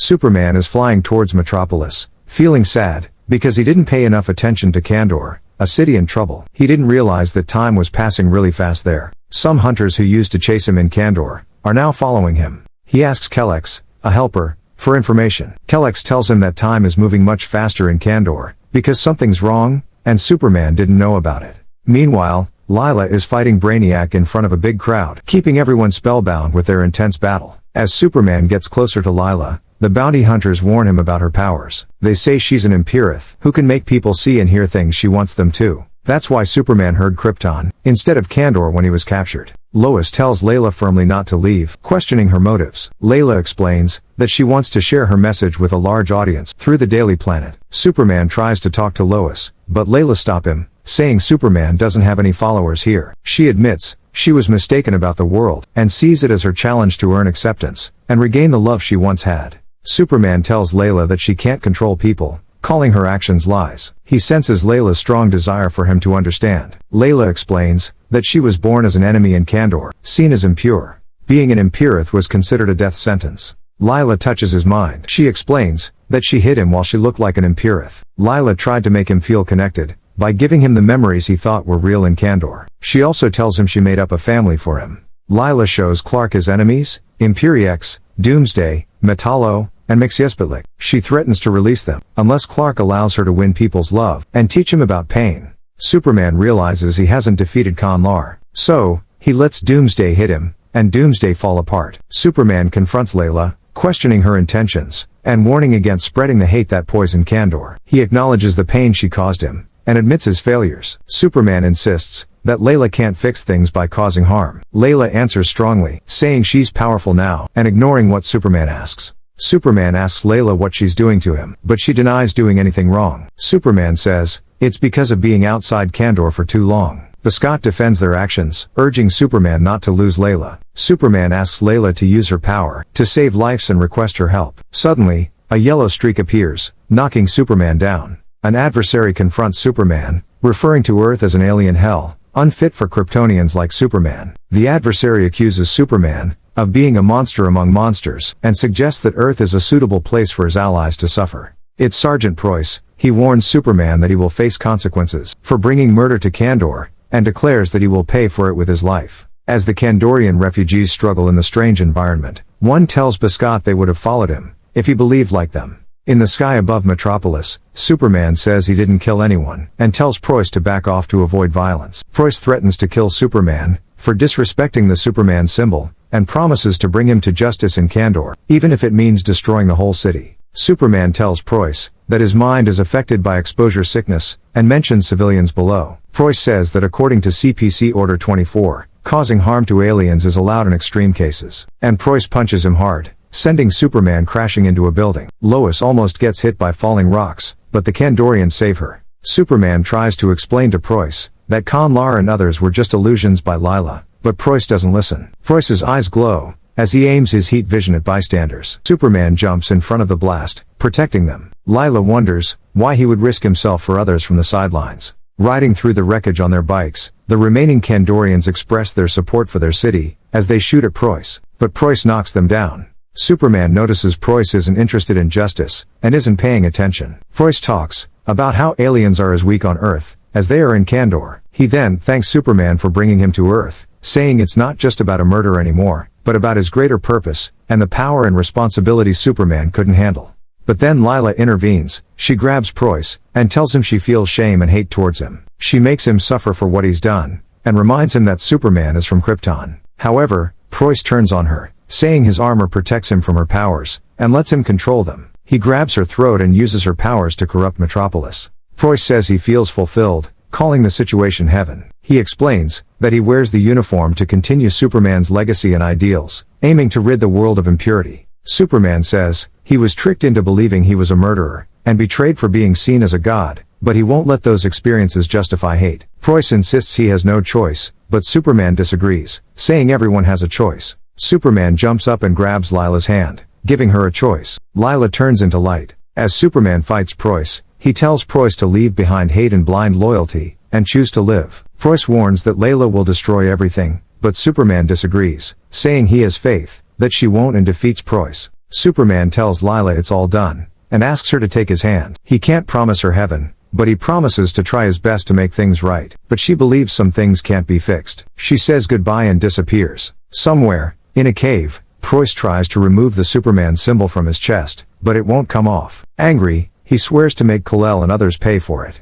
Superman is flying towards Metropolis, feeling sad, because he didn't pay enough attention to Kandor, a city in trouble. He didn't realize that time was passing really fast there. Some hunters who used to chase him in Kandor are now following him. He asks Kelex, a helper, for information. Kelex tells him that time is moving much faster in Kandor, because something's wrong, and Superman didn't know about it. Meanwhile, Lyla is fighting Brainiac in front of a big crowd, keeping everyone spellbound with their intense battle. As Superman gets closer to Lyla, the bounty hunters warn him about her powers. They say she's an Empireth, who can make people see and hear things she wants them to. That's why Superman heard Krypton, instead of Kandor when he was captured. Lois tells Layla firmly not to leave, questioning her motives. Layla explains that she wants to share her message with a large audience through the Daily Planet. Superman tries to talk to Lois, but Layla stops him, saying Superman doesn't have any followers here. She admits she was mistaken about the world, and sees it as her challenge to earn acceptance and regain the love she once had. Superman tells Layla that she can't control people, calling her actions lies. He senses Layla's strong desire for him to understand. Layla explains that she was born as an enemy in Kandor, seen as impure. Being an Empireth was considered a death sentence. Lyla touches his mind. She explains that she hid him while she looked like an Empireth. Lyla tried to make him feel connected by giving him the memories he thought were real in Kandor. She also tells him she made up a family for him. Lyla shows Clark his enemies, Imperiex, Doomsday, Metallo, and Mxyzptlk. She threatens to release them, unless Clark allows her to win people's love, and teach him about pain. Superman realizes he hasn't defeated Kandor, so he lets Doomsday hit him, and Doomsday fall apart. Superman confronts Layla, questioning her intentions, and warning against spreading the hate that poisoned Kandor. He acknowledges the pain she caused him, and admits his failures. Superman insists that Layla can't fix things by causing harm. Layla answers strongly, saying she's powerful now, and ignoring what Superman asks. Superman asks Layla what she's doing to him, but she denies doing anything wrong. Superman says it's because of being outside Kandor for too long. Scott defends their actions, urging Superman not to lose Layla. Superman asks Layla to use her power to save lives and request her help. Suddenly, a yellow streak appears, knocking Superman down. An adversary confronts Superman, referring to Earth as an alien hell, unfit for Kryptonians like Superman. The adversary accuses Superman of being a monster among monsters, and suggests that Earth is a suitable place for his allies to suffer. It's Sergeant Preus. He warns Superman that he will face consequences for bringing murder to Kandor, and declares that he will pay for it with his life. As the Kandorian refugees struggle in the strange environment, one tells Scott they would have followed him if he believed like them. In the sky above Metropolis, Superman says he didn't kill anyone, and tells Preus to back off to avoid violence. Preus threatens to kill Superman for disrespecting the Superman symbol, and promises to bring him to justice in Kandor, even if it means destroying the whole city. Superman tells Preus that his mind is affected by exposure sickness, and mentions civilians below. Preus says that according to CPC Order 24, causing harm to aliens is allowed in extreme cases. And Preus punches him hard, sending Superman crashing into a building. Lois almost gets hit by falling rocks, but the Kandorians save her. Superman tries to explain to Preus that Kandor and others were just illusions by Lyla, but Preus doesn't listen. Preus's eyes glow as he aims his heat vision at bystanders. Superman jumps in front of the blast, protecting them. Lyla wonders why he would risk himself for others from the sidelines. Riding through the wreckage on their bikes, the remaining Kandorians express their support for their city as they shoot at Preus, but Preus knocks them down. Superman notices Preus isn't interested in justice and isn't paying attention. Preus talks about how aliens are as weak on Earth as they are in Kandor. He then thanks Superman for bringing him to Earth, saying it's not just about a murder anymore, but about his greater purpose and the power and responsibility Superman couldn't handle. But then Lyla intervenes. She grabs Preus and tells him she feels shame and hate towards him. She makes him suffer for what he's done, and reminds him that Superman is from Krypton. However, Preus turns on her, saying his armor protects him from her powers, and lets him control them. He grabs her throat and uses her powers to corrupt Metropolis. Preus says he feels fulfilled, calling the situation heaven. He explains that he wears the uniform to continue Superman's legacy and ideals, aiming to rid the world of impurity. Superman says he was tricked into believing he was a murderer, and betrayed for being seen as a god, but he won't let those experiences justify hate. Preus insists he has no choice, but Superman disagrees, saying everyone has a choice. Superman jumps up and grabs Lyla's hand, giving her a choice. Lyla turns into light. As Superman fights Preus, he tells Preus to leave behind hate and blind loyalty, and choose to live. Preus warns that Layla will destroy everything, but Superman disagrees, saying he has faith that she won't, and defeats Preus. Superman tells Lyla it's all done, and asks her to take his hand. He can't promise her heaven, but he promises to try his best to make things right. But she believes some things can't be fixed. She says goodbye and disappears. Somewhere, in a cave, Preus tries to remove the Superman symbol from his chest, but it won't come off. Angry, he swears to make Kal-El and others pay for it.